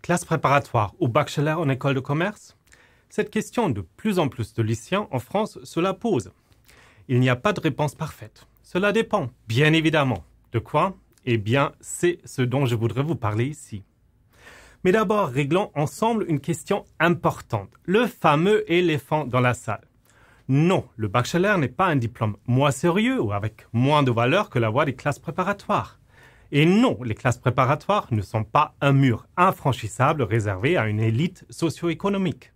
classe préparatoire ou bachelor en école de commerce? Cette question de plus en plus de lycéens en France se la pose. Il n'y a pas de réponse parfaite. Cela dépend, bien évidemment. De quoi? Eh bien, c'est ce dont je voudrais vous parler ici. Mais d'abord, réglons ensemble une question importante. Le fameux éléphant dans la salle. Non, le bachelor n'est pas un diplôme moins sérieux ou avec moins de valeur que la voie des classes préparatoires. Et non, les classes préparatoires ne sont pas un mur infranchissable réservé à une élite socio-économique.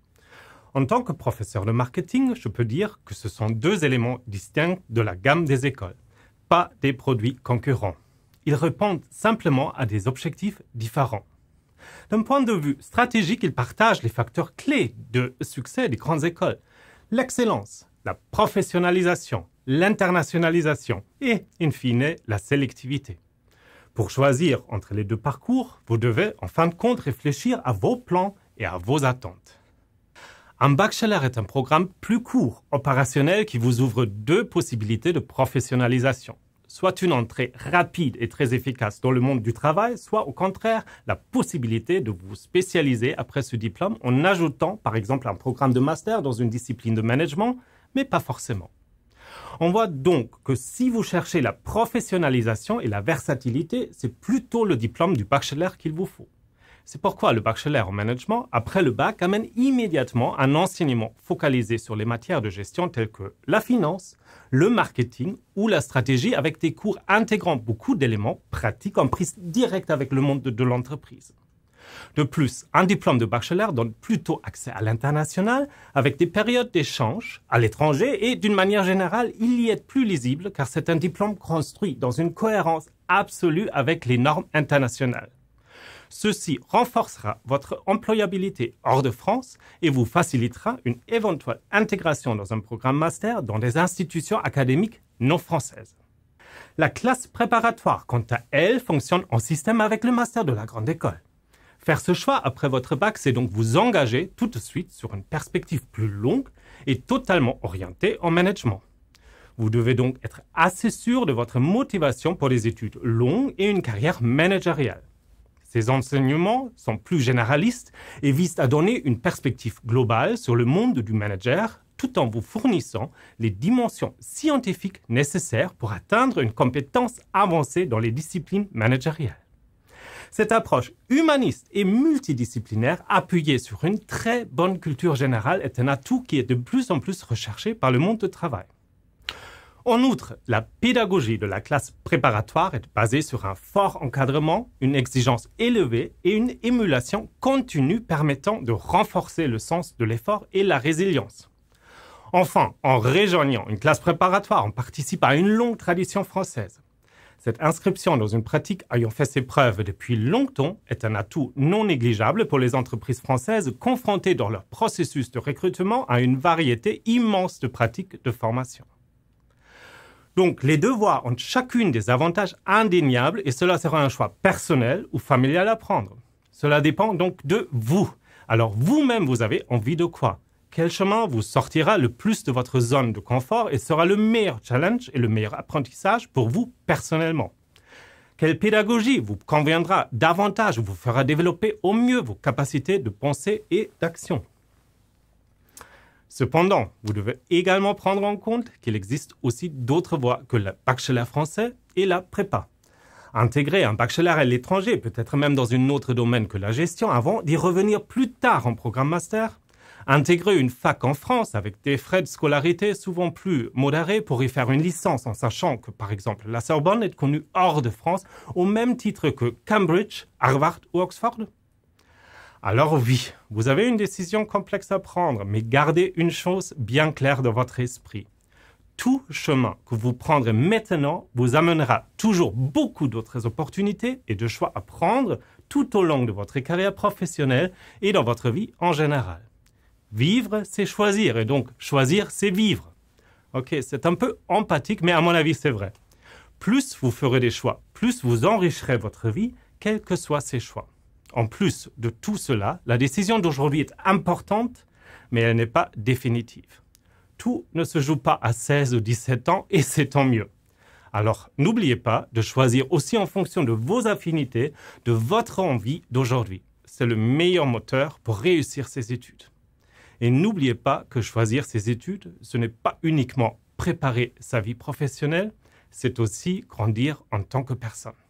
En tant que professeur de marketing, je peux dire que ce sont deux éléments distincts de la gamme des écoles, pas des produits concurrents. Ils répondent simplement à des objectifs différents. D'un point de vue stratégique, ils partagent les facteurs clés de succès des grandes écoles. L'excellence, la professionnalisation, l'internationalisation et, in fine, la sélectivité. Pour choisir entre les deux parcours, vous devez en fin de compte réfléchir à vos plans et à vos attentes. Un bachelor est un programme plus court, opérationnel, qui vous ouvre deux possibilités de professionnalisation. Soit une entrée rapide et très efficace dans le monde du travail, soit au contraire la possibilité de vous spécialiser après ce diplôme en ajoutant par exemple un programme de master dans une discipline de management, mais pas forcément. On voit donc que si vous cherchez la professionnalisation et la versatilité, c'est plutôt le diplôme du bachelor qu'il vous faut. C'est pourquoi le bachelor en management, après le bac, amène immédiatement un enseignement focalisé sur les matières de gestion telles que la finance, le marketing ou la stratégie avec des cours intégrant beaucoup d'éléments pratiques en prise directe avec le monde de l'entreprise. De plus, un diplôme de bachelor donne plutôt accès à l'international avec des périodes d'échange à l'étranger et d'une manière générale, il y est plus lisible car c'est un diplôme construit dans une cohérence absolue avec les normes internationales. Ceci renforcera votre employabilité hors de France et vous facilitera une éventuelle intégration dans un programme master dans des institutions académiques non françaises. La classe préparatoire, quant à elle, fonctionne en système avec le master de la grande école. Faire ce choix après votre bac, c'est donc vous engager tout de suite sur une perspective plus longue et totalement orientée en management. Vous devez donc être assez sûr de votre motivation pour des études longues et une carrière managériale. Ces enseignements sont plus généralistes et visent à donner une perspective globale sur le monde du manager tout en vous fournissant les dimensions scientifiques nécessaires pour atteindre une compétence avancée dans les disciplines managériales. Cette approche humaniste et multidisciplinaire appuyée sur une très bonne culture générale est un atout qui est de plus en plus recherché par le monde du travail. En outre, la pédagogie de la classe préparatoire est basée sur un fort encadrement, une exigence élevée et une émulation continue permettant de renforcer le sens de l'effort et la résilience. Enfin, en rejoignant une classe préparatoire, on participe à une longue tradition française. Cette inscription dans une pratique ayant fait ses preuves depuis longtemps est un atout non négligeable pour les entreprises françaises confrontées dans leur processus de recrutement à une variété immense de pratiques de formation. Donc, les deux voies ont chacune des avantages indéniables et cela sera un choix personnel ou familial à prendre. Cela dépend donc de vous. Alors, vous-même, vous avez envie de quoi? Quel chemin vous sortira le plus de votre zone de confort et sera le meilleur challenge et le meilleur apprentissage pour vous personnellement? Quelle pédagogie vous conviendra davantage ou vous fera développer au mieux vos capacités de pensée et d'action? Cependant, vous devez également prendre en compte qu'il existe aussi d'autres voies que le bachelor français et la prépa. Intégrer un bachelor à l'étranger, peut-être même dans un autre domaine que la gestion, avant d'y revenir plus tard en programme master. Intégrer une fac en France avec des frais de scolarité souvent plus modérés pour y faire une licence en sachant que, par exemple, la Sorbonne est connue hors de France au même titre que Cambridge, Harvard ou Oxford. Alors oui, vous avez une décision complexe à prendre, mais gardez une chose bien claire dans votre esprit. Tout chemin que vous prendrez maintenant vous amènera toujours beaucoup d'autres opportunités et de choix à prendre tout au long de votre carrière professionnelle et dans votre vie en général. Vivre, c'est choisir, et donc choisir, c'est vivre. Ok, c'est un peu empathique, mais à mon avis, c'est vrai. Plus vous ferez des choix, plus vous enrichirez votre vie, quels que soient ces choix. En plus de tout cela, la décision d'aujourd'hui est importante, mais elle n'est pas définitive. Tout ne se joue pas à 16 ou 17 ans, et c'est tant mieux. Alors, n'oubliez pas de choisir aussi en fonction de vos affinités, de votre envie d'aujourd'hui. c'est le meilleur moteur pour réussir ses études. Et n'oubliez pas que choisir ses études, ce n'est pas uniquement préparer sa vie professionnelle, c'est aussi grandir en tant que personne.